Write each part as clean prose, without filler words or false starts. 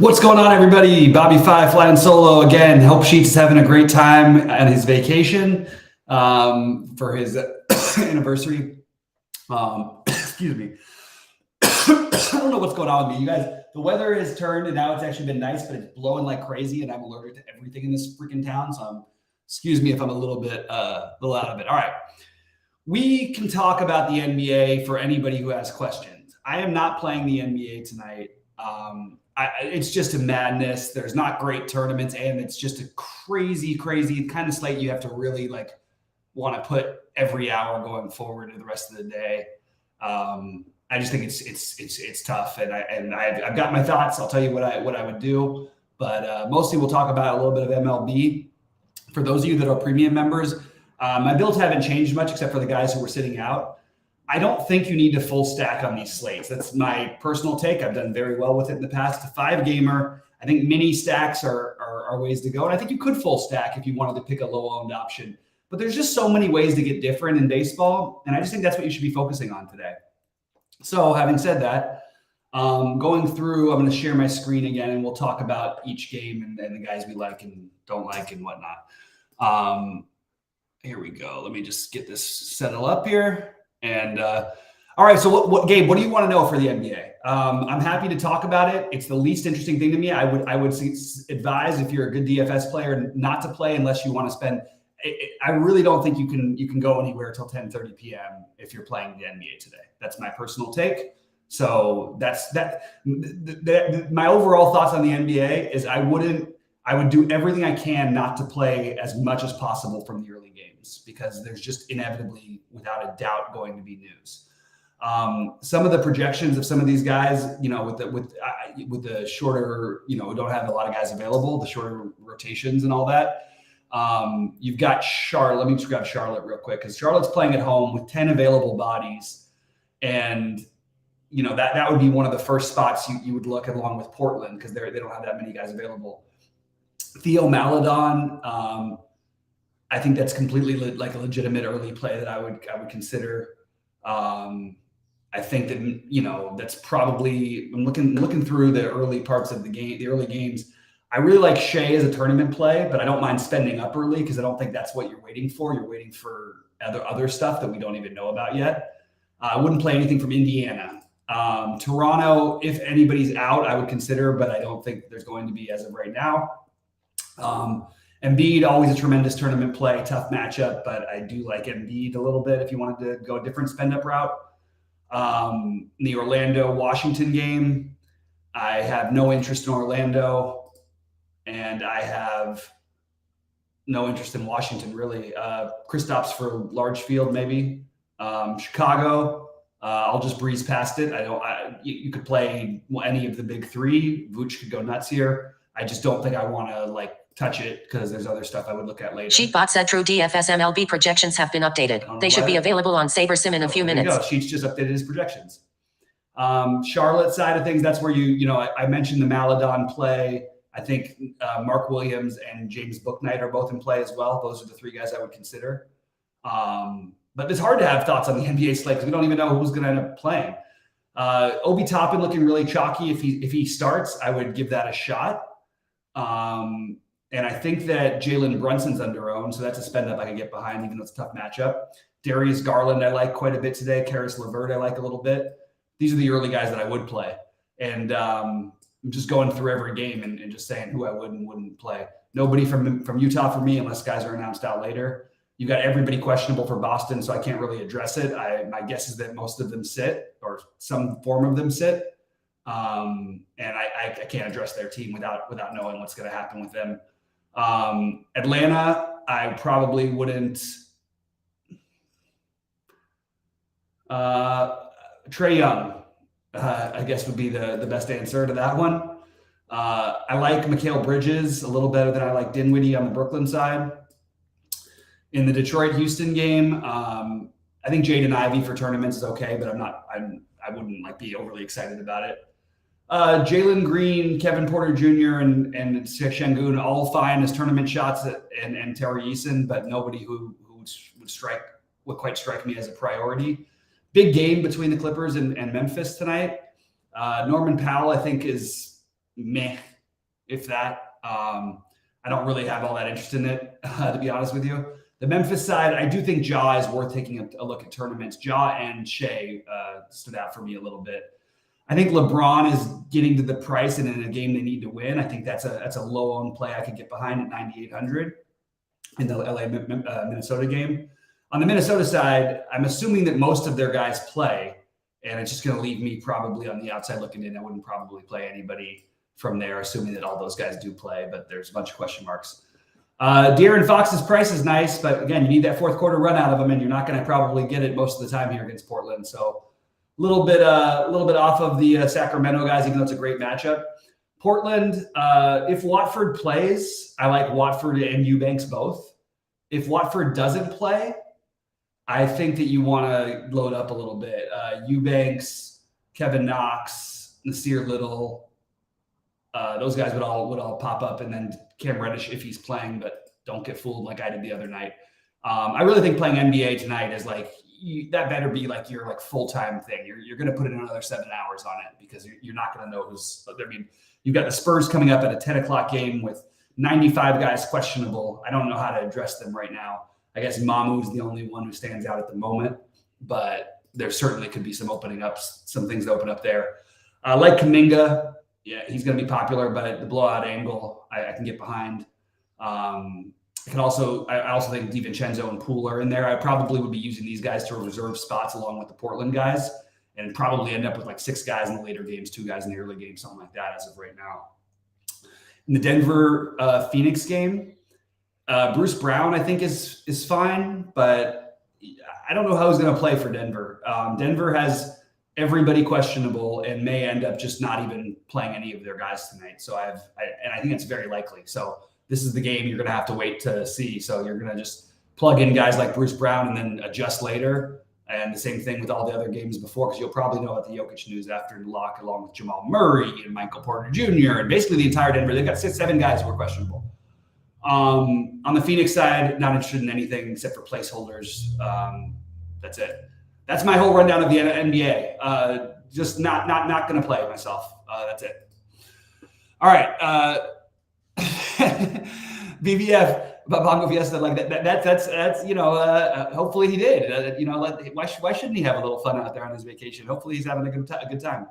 What's going on, everybody? Bobby Five flying solo again. Hope Sheets is having a great time on his vacation for his anniversary. Excuse me. I don't know what's going on with me, you guys. The weather has turned, and now it's actually been nice, but it's blowing like crazy, and I'm allergic to everything in this freaking town. So, excuse me if I'm a little out of it. All right, we can talk about the NBA for anybody who has questions. I am not playing the NBA tonight. It's just a madness. There's not great tournaments, and it's just a crazy kind of slate. You have to really want to put every hour going forward to the rest of the day. I just think it's tough, and I've got my thoughts. I'll tell you what I would do, but mostly we'll talk about a little bit of MLB. For those of you that are premium members, my builds haven't changed much except for the guys who were sitting out. I don't think you need to full stack on these slates. That's my personal take. I've done very well with it in the past. A 5-gamer, I think mini stacks are ways to go. And I think you could full stack if you wanted to pick a low-owned option. But there's just so many ways to get different in baseball. And I just think that's what you should be focusing on today. So having said that, going through, I'm going to share my screen again, and we'll talk about each game and the guys we like and don't like and whatnot. Here we go. Let me just get this settled up here. And all right, so what Gabe, what do you want to know for the NBA? I'm happy to talk about it. It's the least interesting thing to me. I would advise, if you're a good DFS player, not to play unless you want to spend. I really don't think you can go anywhere till 10:30 p.m. if you're playing the NBA today. That's my personal take. So that's that. My overall thoughts on the NBA is I would do everything I can not to play as much as possible from the early games, because there's just inevitably, without a doubt, going to be news. Some of the projections of some of these guys, with the shorter, we don't have a lot of guys available, the shorter rotations and all that. You've got Charlotte. Let me just grab Charlotte real quick, because Charlotte's playing at home with 10 available bodies, and that would be one of the first spots you would look at, along with Portland, because they don't have that many guys available. Theo Maledon, I think that's completely like a legitimate early play that I would consider. I think that that's probably, I'm looking through the early parts of the game, the early games. I really like Shea as a tournament play, but I don't mind spending up early, because I don't think that's what you're waiting for. You're waiting for other stuff that we don't even know about yet. I wouldn't play anything from Indiana. Toronto, if anybody's out, I would consider, but I don't think there's going to be as of right now. Embiid, always a tremendous tournament play, tough matchup, but I do like Embiid a little bit if you wanted to go a different spend-up route. The Orlando-Washington game, I have no interest in Orlando, and I have no interest in Washington, really. Kristaps for large field, maybe. Chicago, I'll just breeze past it. You could play any of the big three. Vooch could go nuts here. I just don't think I want to touch it, because there's other stuff I would look at later. Sheetbot said true DFS MLB projections have been updated. They should be available on SaberSim in a few minutes. Sheets just updated his projections. Charlotte side of things, that's where I mentioned the Maledon play. I think Mark Williams and James Bouknight are both in play as well. Those are the three guys I would consider. But it's hard to have thoughts on the NBA slate, because we don't even know who's going to end up playing. Obi Toppin looking really chalky. If he starts, I would give that a shot. And I think that Jalen Brunson's under owned, so that's a spend up I can get behind, even though it's a tough matchup. Darius Garland I like quite a bit today. Karis LeVert I like a little bit. These are the early guys that I would play. And I'm just going through every game and just saying who I would and wouldn't play. Nobody from Utah for me, unless guys are announced out later. You've got everybody questionable for Boston, so I can't really address it. My guess is that most of them sit, or some form of them sit. And I can't address their team without knowing what's going to happen with them. Atlanta, I probably wouldn't. Trae Young, I guess, would be the best answer to that one. I like Mikal Bridges a little better than I like Dinwiddie on the Brooklyn side. In the Detroit-Houston game, I think Jaden Ivey for tournaments is okay, but I wouldn't be overly excited about it. Jalen Green, Kevin Porter Jr., and Şengün all fine as tournament shots, and Terry Eason, but nobody who would quite strike me as a priority. Big game between the Clippers and Memphis tonight. Norman Powell, I think, is meh, if that. I don't really have all that interest in it, to be honest with you. The Memphis side, I do think Ja is worth taking a look at tournaments. Ja and Shea stood out for me a little bit. I think LeBron is getting to the price, and in a game they need to win, I think that's a low-owned play I could get behind at 9,800 in the LA Minnesota game. On the Minnesota side, I'm assuming that most of their guys play, and it's just going to leave me probably on the outside looking in. I wouldn't probably play anybody from there, assuming that all those guys do play, but there's a bunch of question marks. De'Aaron Fox's price is nice, but again, you need that fourth quarter run out of him, and you're not going to probably get it most of the time here against Portland. So a little bit off of the Sacramento guys, even though it's a great matchup. Portland, if Watford plays, I like Watford and Eubanks both. If Watford doesn't play, I think that you want to load up a little bit. Eubanks, Kevin Knox, Nasir Little, those guys would all pop up, and then Cam Reddish if he's playing, but don't get fooled like I did the other night. I really think playing NBA tonight is like that better be like your like full-time thing. You're going to put in another 7 hours on it because you're not going to know who's. I mean, you've got the Spurs coming up at a 10 o'clock game with 95 guys questionable. I don't know how to address them right now. I guess Mamu's the only one who stands out at the moment, but there certainly could be some things to open up there. Like Kuminga, yeah, he's going to be popular, but at the blowout angle, I can get behind. I also think DiVincenzo and Poole are in there. I probably would be using these guys to reserve spots along with the Portland guys, and probably end up with like 6 guys in the later games, 2 guys in the early game, something like that as of right now. In the Denver Phoenix game, Bruce Brown, I think, is fine, but I don't know how he's going to play for Denver. Denver has everybody questionable and may end up just not even playing any of their guys tonight. So I think it's very likely. So this is the game you're going to have to wait to see. So you're going to just plug in guys like Bruce Brown and then adjust later. And the same thing with all the other games before, because you'll probably know about the Jokic news after the lock, along with Jamal Murray and Michael Porter Jr. and basically the entire Denver. They've got 7 guys who are questionable. On the Phoenix side, not interested in anything except for placeholders. That's it. That's my whole rundown of the NBA. Just not going to play myself. That's it. All right. BBF. Bongo Fiesta, like that's hopefully he did. Why shouldn't he have a little fun out there on his vacation? Hopefully he's having a good time.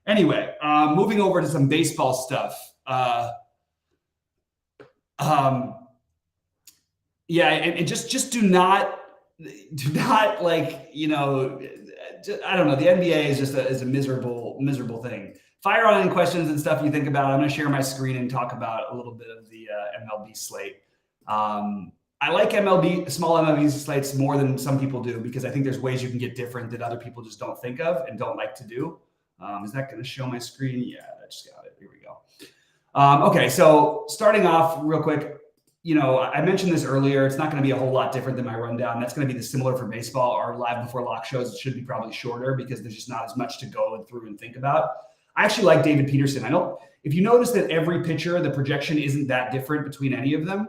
Anyway, moving over to some baseball stuff. And just do not like, I don't know. The NBA is just a miserable thing. Fire on any questions and stuff you think about. I'm going to share my screen and talk about a little bit of the MLB slate. I like small MLB slates more than some people do, because I think there's ways you can get different that other people just don't think of and don't like to do. Is that going to show my screen? Yeah, I just got it. Here we go. Okay, so starting off real quick, I mentioned this earlier. It's not going to be a whole lot different than my rundown. That's going to be similar for baseball. Our live before lock shows should be probably shorter because there's just not as much to go through and think about. I actually like David Peterson. If you notice that every pitcher, the projection isn't that different between any of them,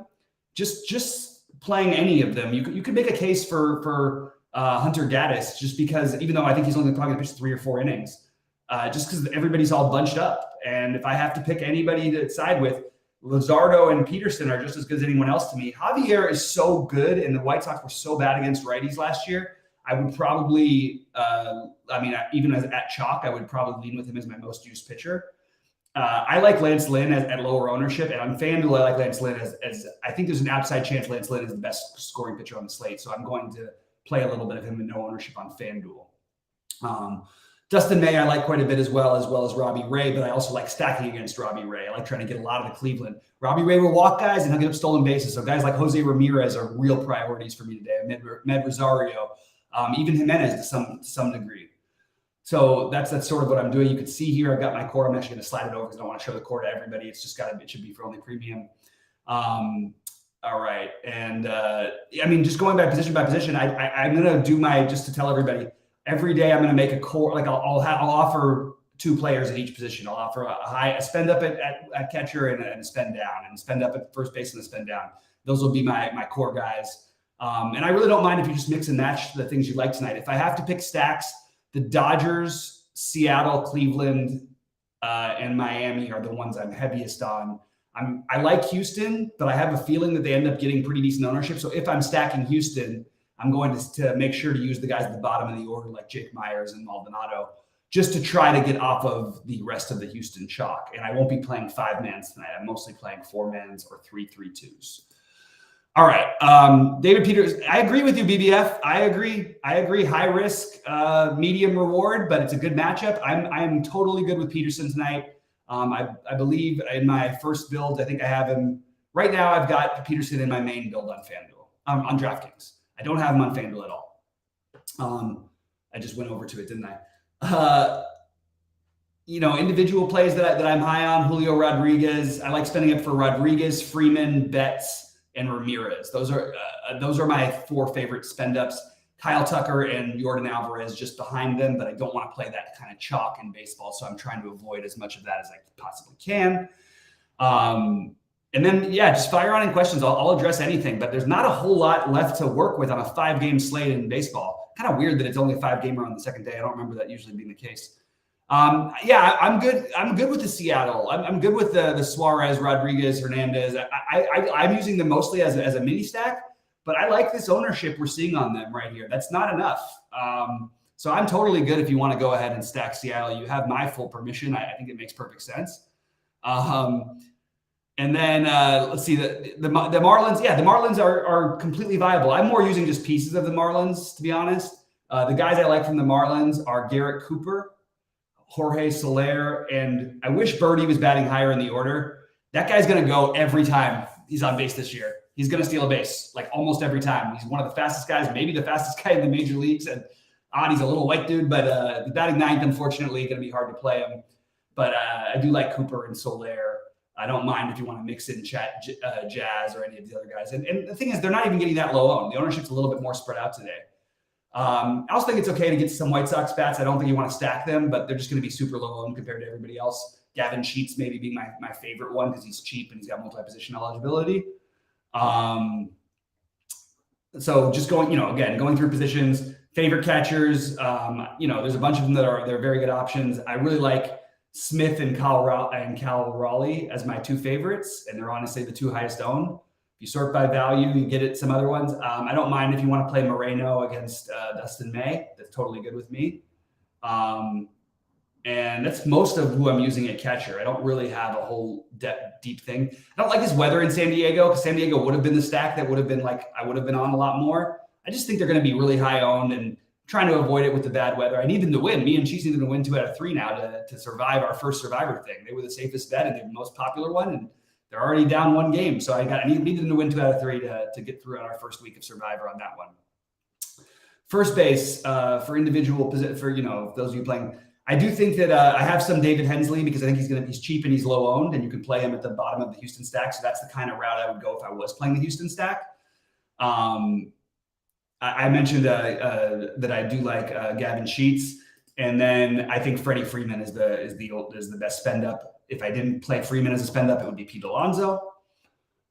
just playing any of them, you could make a case for Hunter Gaddis, just because, even though I think he's only probably going to pitch 3 or 4 innings, just because everybody's all bunched up. And if I have to pick anybody to side with, Luzardo and Peterson are just as good as anyone else to me. Javier is so good, and the White Sox were so bad against righties last year. I would probably, even at chalk, I would probably lean with him as my most used pitcher. I like Lance Lynn at lower ownership, and on FanDuel, I like Lance Lynn as I think there's an outside chance Lance Lynn is the best scoring pitcher on the slate. So I'm going to play a little bit of him with no ownership on FanDuel. Dustin May, I like quite a bit as well as Robbie Ray, but I also like stacking against Robbie Ray. I like trying to get a lot of the Cleveland. Robbie Ray will walk guys and he'll get up stolen bases. So guys like Jose Ramirez are real priorities for me today. Med Rosario, even Jimenez to some degree. So that's sort of what I'm doing. You can see here, I've got my core. I'm actually going to slide it over because I don't want to show the core to everybody. It should be for only premium. All right. And just going by position, I'm going to do just to tell everybody, every day I'm going to make a core. Like I'll offer 2 players at each position. I'll offer a spend up at catcher and a spend down, and spend up at first base and a spend down. Those will be my core guys. And I really don't mind if you just mix and match the things you like tonight. If I have to pick stacks, the Dodgers, Seattle, Cleveland, and Miami are the ones I'm heaviest on. I like Houston, but I have a feeling that they end up getting pretty decent ownership. So if I'm stacking Houston, I'm going to make sure to use the guys at the bottom of the order like Jake Myers and Maldonado, just to try to get off of the rest of the Houston chalk. And I won't be playing 5-mans tonight. I'm mostly playing 4-mans or 3-3-2s. All right, David Peters. I agree with you, BBF. I agree. High risk, medium reward, but it's a good matchup. I'm totally good with Peterson tonight. I believe in my first build, I think I have him right now. I've got Peterson in my main build on FanDuel, on DraftKings. I don't have him on FanDuel at all. I just went over to it, didn't I? Individual plays that I'm high on. Julio Rodriguez. I like spending up for Rodriguez, Freeman, Betts, and Ramirez. Those are my 4 favorite spend ups. Kyle Tucker and Yordan Alvarez just behind them, but I don't want to play that kind of chalk in baseball, so I'm trying to avoid as much of that as I possibly can. And then, just fire on any questions. I'll address anything, but there's not a whole lot left to work with on a 5-game slate in baseball. Kind of weird that it's only a 5-gamer on the second day. I don't remember that usually being the case. I'm good. I'm good with the Seattle. I'm good with the Suarez, Rodriguez, Hernandez. I'm using them mostly as a mini stack, but I like this ownership we're seeing on them right here. That's not enough. So I'm totally good if you want to go ahead and stack Seattle. You have my full permission. I think it makes perfect sense. And then let's see the Marlins. Yeah, the Marlins are completely viable. I'm more using just pieces of the Marlins, to be honest. The guys I like from the Marlins are Garrett Cooper, Jorge Soler, and I wish Birdie was batting higher in the order. That guy's going to go every time he's on base this year. He's going to steal a base like almost every time. He's one of the fastest guys, maybe the fastest guy in the major leagues. And he's a little white dude, but batting ninth, unfortunately, going to be hard to play him. But I do like Cooper and Soler. I don't mind if you want to mix in Jazz or any of the other guys. And the thing is, they're not even getting that low owned. The ownership's a little bit more spread out today. I also think it's okay to get some White Sox bats. I don't think you want to stack them, but they're just going to be super low owned compared to everybody else. Gavin Sheets maybe being my favorite one because he's cheap and he's got multi-position eligibility. So just going through positions, favorite catchers. There's a bunch of them they're very good options. I really like Smith and Cal Raleigh as my 2 favorites, and they're honestly the 2 highest owned. If you sort by value, you get it some other ones. I don't mind if you want to play Moreno against Dustin May. That's totally good with me. And that's most of who I'm using at catcher. I don't really have a whole deep thing. I don't like his weather in San Diego because San Diego would have been the stack that would have been I would have been on a lot more. I just think they're going to be really high owned and trying to avoid it with the bad weather. I need them to win. Me and Cheese need them to win 2 out of 3 now to survive our first Survivor thing. They were the safest bet and they're the most popular one, and they're already down 1 game. So I need them to win 2 out of 3 to get through on our first week of Survivor on that one. First base for individual position for those of you playing. I do think that I have some David Hensley because I think he's cheap and he's low owned, and you can play him at the bottom of the Houston stack. So that's the kind of route I would go if I was playing the Houston stack. I mentioned that I do like Gavin Sheets, and then I think Freddie Freeman is the best spend up. If I didn't play Freeman as a spend up, it would be Pete Alonso.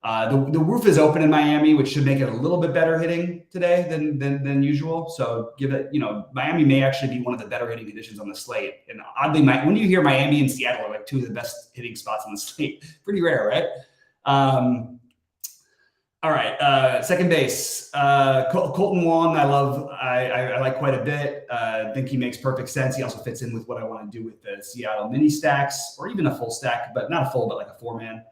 The roof is open in Miami, which should make it a little bit better hitting today than usual. So Miami may actually be one of the better hitting conditions on the slate. And oddly, when you hear Miami and Seattle are like 2 of the best hitting spots on the slate, pretty rare, right? All right, second base, Colton Wong. I like quite a bit. I think he makes perfect sense. He also fits in with what I want to do with the Seattle mini stacks, or even a full stack, but not a full, but like a 4-man.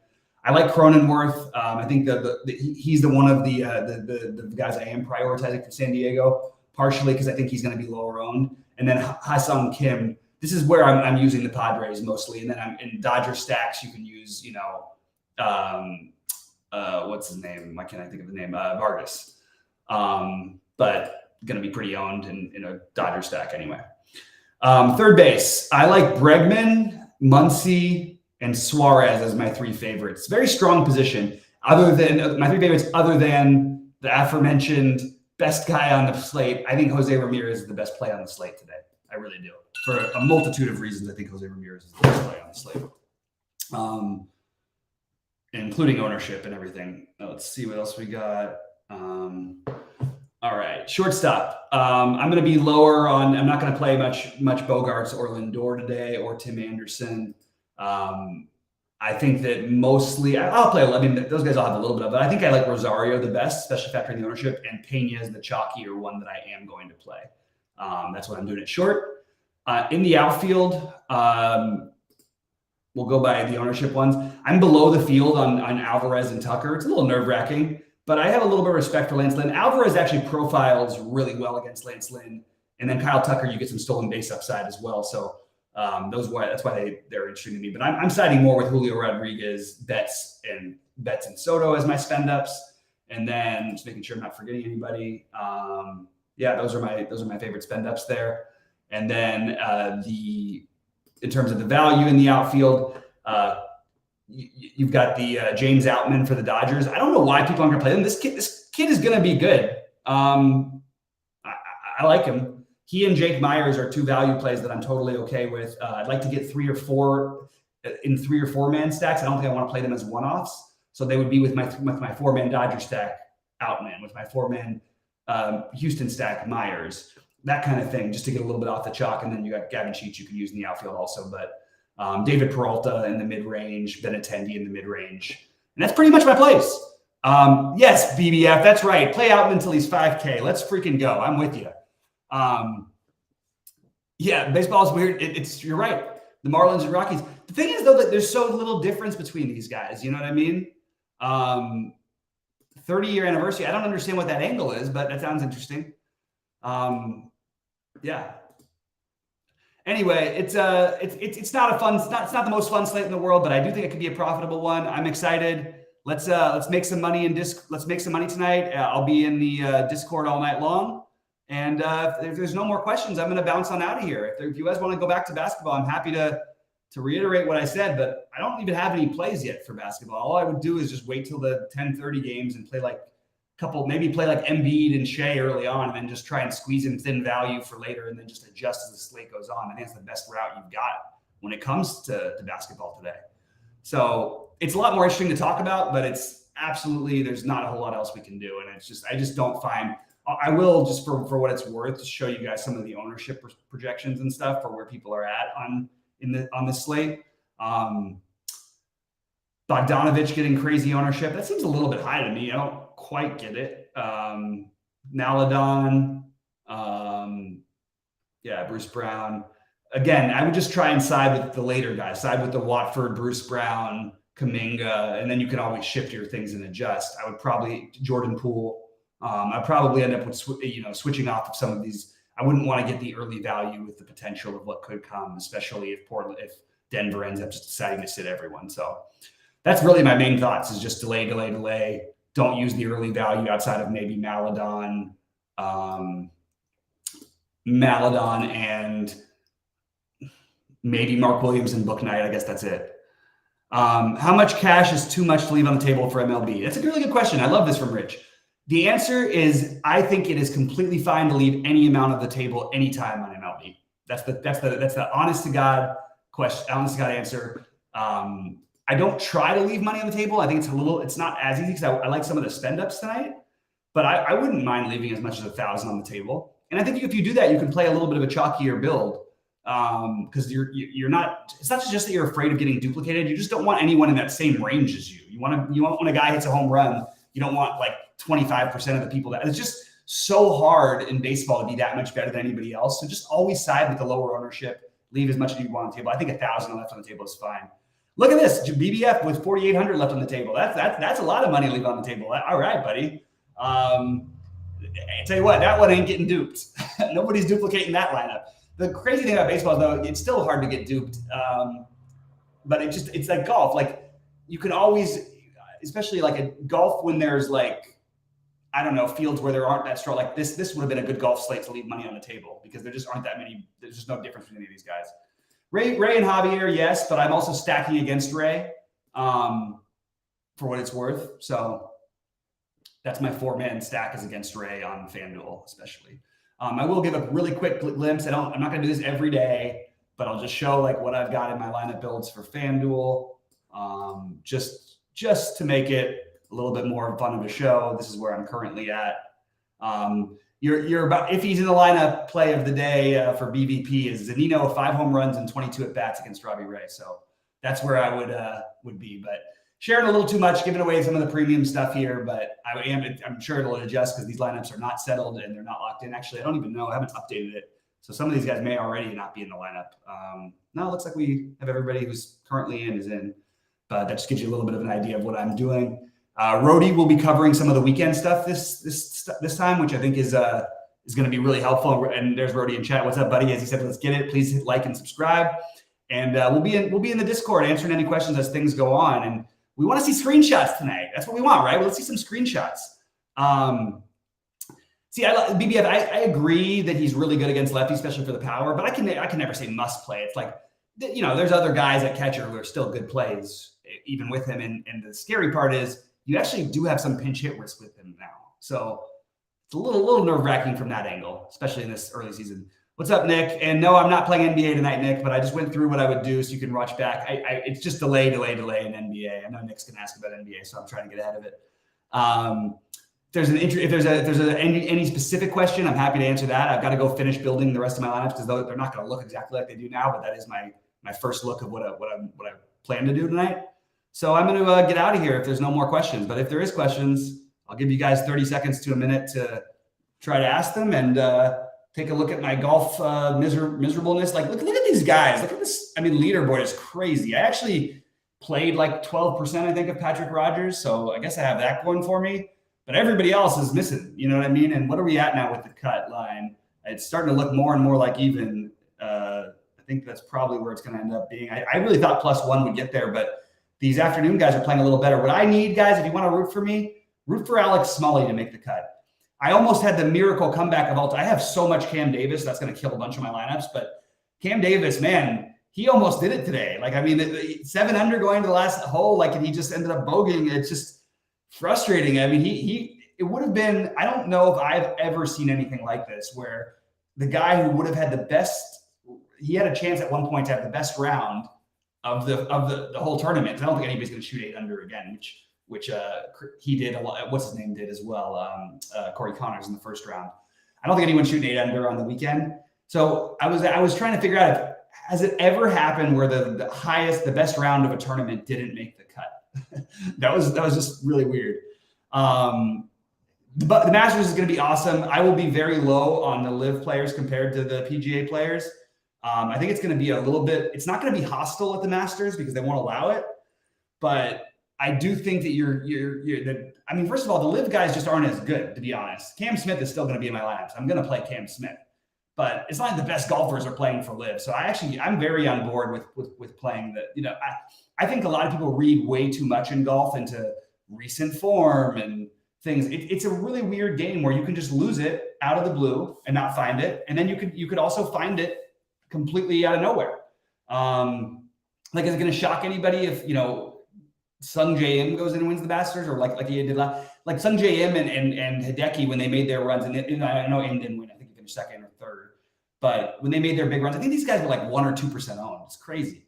I like Cronenworth. I think he's the one of the guys I am prioritizing for San Diego, partially because I think he's going to be lower owned. And then Ha-Seong Kim. This is where I'm using the Padres mostly. And then I'm in Dodger stacks. You can use, what's his name? Why can't I think of the name? Vargas. But going to be pretty owned in a Dodger stack anyway. Third base. I like Bregman, Muncy, and Suarez as my 3 favorites. Very strong position. Other than my 3 favorites, other than the aforementioned best guy on the slate, I think Jose Ramirez is the best play on the slate today. I really do. For a multitude of reasons, I think Jose Ramirez is the best play on the slate. Including ownership and everything. Let's see what else we got. All right, shortstop. I'm going to be lower on. I'm not going to play much Bogarts or Lindor today, or Tim Anderson. I think that mostly I'll play. I mean, those guys all have a little bit of it. I think I like Rosario the best, especially factoring the ownership, and Pena is the chalkier one that I am going to play. That's what I'm doing at short. In the outfield, we'll go by the ownership ones. I'm below the field on Alvarez and Tucker. It's a little nerve-wracking, but I have a little bit of respect for Lance Lynn. Alvarez actually profiles really well against Lance Lynn, and then Kyle Tucker, you get some stolen base upside as well. So that's why they're interesting to me. But I'm siding more with Julio Rodriguez, Betts and Soto as my spend ups, and then just making sure I'm not forgetting anybody. Those are my favorite spend ups there. And then in terms of the value in the outfield, you've got the James Outman for the Dodgers. I don't know why people aren't going to play him. This kid is going to be good. I like him. He and Jake Myers are two value plays that I'm totally okay with. I'd like to get 3 or 4 in 3 or 4 man stacks. I don't think I want to play them as one-offs. So they would be with my 4-man Dodger stack, Outman, with my 4-man Houston stack, Myers, that kind of thing, just to get a little bit off the chalk. And then you got Gavin Sheets you can use in the outfield also. But David Peralta in the mid-range, Benintendi in the mid-range. And that's pretty much my plays. Yes, BBF, that's right. Play Outman until he's 5K. Let's freaking go. I'm with you. Baseball is weird. You're right. The Marlins and Rockies. The thing is, though, that there's so little difference between these guys. You know what I mean? 30-year anniversary. I don't understand what that angle is, but that sounds interesting. Anyway, it's not a fun. It's not the most fun slate in the world, but I do think it could be a profitable one. I'm excited. Let's make some money let's make some money tonight. I'll be in the Discord all night long. And if there's no more questions, I'm going to bounce on out of here. If you guys want to go back to basketball, I'm happy to reiterate what I said, but I don't even have any plays yet for basketball. All I would do is just wait till the 10:30 games and play like Embiid and Shea early on, and then just try and squeeze in thin value for later, and then just adjust as the slate goes on. I think that's the best route you've got when it comes to basketball today. So it's a lot more interesting to talk about, but it's absolutely, there's not a whole lot else we can do. And I just don't find. I will, just for what it's worth, to show you guys some of the ownership projections and stuff for where people are at on this slate. Bogdanovich getting crazy ownership. That seems a little bit high to me. I don't quite get it. Maladon. Bruce Brown. Again, I would just try and side with the later guys. Side with the Watford, Bruce Brown, Kuminga, and then you can always shift your things and adjust. I would probably Jordan Poole. I'd probably end up with switching off of some of these. I wouldn't want to get the early value with the potential of what could come, especially if Denver ends up just deciding to sit everyone. So that's really my main thoughts: is just delay. Don't use the early value outside of maybe Maladon, and maybe Mark Williams and Book Night. I guess that's it. How much cash is too much to leave on the table for MLB? That's a really good question. I love this from Rich. The answer is, I think it is completely fine to leave any amount of the table anytime on MLB. That's the honest to God question, honest to God answer. I don't try to leave money on the table. I think it's not as easy because I like some of the spend ups tonight, but I wouldn't mind leaving as much as 1,000 on the table. And I think if you do that, you can play a little bit of a chalkier build, because you're not. It's not just that you're afraid of getting duplicated. You just don't want anyone in that same range as you. You want when a guy hits a home run, you don't want like 25% of the people it's just so hard in baseball to be that much better than anybody else. So just always side with the lower ownership, leave as much as you want on the table. I think 1,000 left on the table is fine. Look at this, BBF with 4,800 left on the table. That's a lot of money to leave on the table. All right, buddy. I tell you what, that one ain't getting duped. Nobody's duplicating that lineup. The crazy thing about baseball, though, it's still hard to get duped. But it's like golf. Like you can always, especially like a golf when there's like, I don't know, fields where there aren't that strong. Like this would have been a good golf slate to leave money on the table because there just aren't that many. There's just no difference between any of these guys. Ray and Javier, yes, but I'm also stacking against Ray for what it's worth. So that's my 4-man stack is against Ray on FanDuel, especially. I will give a really quick glimpse. I'm not going to do this every day, but I'll just show like what I've got in my lineup builds for FanDuel, just to make it a little bit more fun of a show. This is where I'm currently at. You're about, if he's in the lineup, play of the day for BVP is Zunino, 5 home runs and 22 at bats against Robbie Ray. So that's where I would be. But sharing a little too much, giving away some of the premium stuff here, but I'm sure it'll adjust because these lineups are not settled and they're not locked in. Actually, I don't even know. I haven't updated it. So some of these guys may already not be in the lineup. No, it looks like we have everybody who's currently in is in, but that just gives you a little bit of an idea of what I'm doing. Rhodey will be covering some of the weekend stuff this time, which I think is going to be really helpful. And there's Rhodey in chat. What's up, buddy? As he said, let's get it. Please hit like and subscribe. And we'll be in the Discord answering any questions as things go on. And we want to see screenshots tonight. That's what we want, right? Well, let's see some screenshots. BBF, I agree that he's really good against lefty, especially for the power, but I can never say must play. It's like, there's other guys at catcher who are still good plays, even with him. And the scary part is you actually do have some pinch hit risk with him now. So it's a little nerve-wracking from that angle, especially in this early season. What's up, Nick? And no, I'm not playing NBA tonight, Nick, but I just went through what I would do so you can watch back. It's just delay in NBA. I know Nick's going to ask about NBA, so I'm trying to get ahead of it. If there's any specific question, I'm happy to answer that. I've got to go finish building the rest of my lineups because they're not going to look exactly like they do now, but that is my first look of what I plan to do tonight. So I'm going to get out of here if there's no more questions. But if there is questions, I'll give you guys 30 seconds to a minute to try to ask them and take a look at my golf miserableness. Like, look at these guys. Look at this. I mean, leaderboard is crazy. I actually played like 12%, I think, of Patrick Rogers. So I guess I have that going for me. But everybody else is missing. You know what I mean? And what are we at now with the cut line? It's starting to look more and more like even. I think that's probably where it's going to end up being. I really thought +1 would get there, but these afternoon guys are playing a little better. What I need, guys, if you want to root for me, root for Alex Smalley to make the cut. I almost had the miracle comeback of all time. I have so much Cam Davis. That's going to kill a bunch of my lineups. But Cam Davis, man, he almost did it today. Like, I mean, 7 under going to the last hole, like, and he just ended up bogeying. It's just frustrating. I mean, it would have been, I don't know if I've ever seen anything like this where the guy who would have had the best, he had a chance at one point to have the best round of the whole tournament. I don't think anybody's going to shoot 8 under again, which he did a lot. What's his name did as well. Corey Connors in the first round. I don't think anyone's shooting 8 under on the weekend. So I was trying to figure out if, has it ever happened where the best round of a tournament didn't make the cut? that was just really weird. But the Masters is going to be awesome. I will be very low on the LIV players compared to the PGA players. I think it's going to be a little bit, it's not going to be hostile at the Masters because they won't allow it. But I do think that I mean, first of all, the LIV guys just aren't as good, to be honest. Cam Smith is still going to be in my lineups. I'm going to play Cam Smith. But it's not like the best golfers are playing for LIV. So I'm very on board with playing the, I think a lot of people read way too much in golf into recent form and things. It's a really weird game where you can just lose it out of the blue and not find it. And then you could also find it completely out of nowhere. Like, is it going to shock anybody if, Sung J M goes in and wins the Masters, or like he did like Sung J M and Hideki when they made their runs, and I know Im didn't win. I think he finished second or third. But when they made their big runs, I think these guys were like 1 or 2% owned. It's crazy.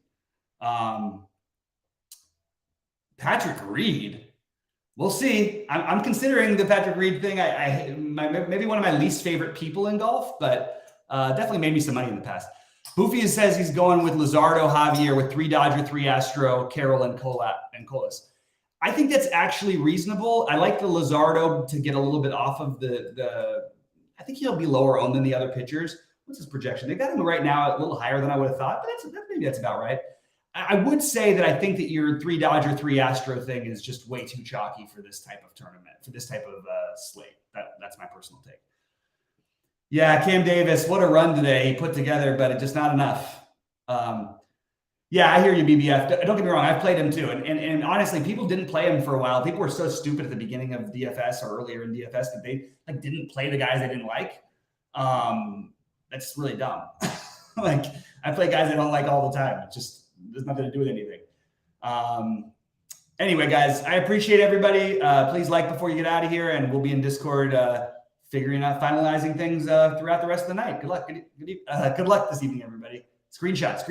Patrick Reed, we'll see. I'm considering the Patrick Reed thing. Maybe one of my least favorite people in golf, but definitely made me some money in the past. Boofy says he's going with Luzardo, Javier, with 3 Dodger, 3 Astro, Carroll, and Colas. I think that's actually reasonable. I like the Luzardo to get a little bit off of the I think he'll be lower owned than the other pitchers. What's his projection? They got him right now a little higher than I would have thought, but maybe that's about right. I would say that I think that your 3 Dodger, 3 Astro thing is just way too chalky for this type of tournament, for this type of slate. That's my personal take. Yeah, Cam Davis, what a run today he put together, but it's just not enough. Yeah, I hear you, BBF. Don't get me wrong, I've played him too. And honestly, people didn't play him for a while. People were so stupid at the beginning of DFS or earlier in DFS that they didn't play the guys they didn't like. That's really dumb. Like, I play guys I don't like all the time. It just there's nothing to do with anything. Anyway, guys, I appreciate everybody. Please like before you get out of here, and we'll be in Discord figuring out, finalizing things throughout the rest of the night. Good luck. Good luck this evening, everybody. Screenshots.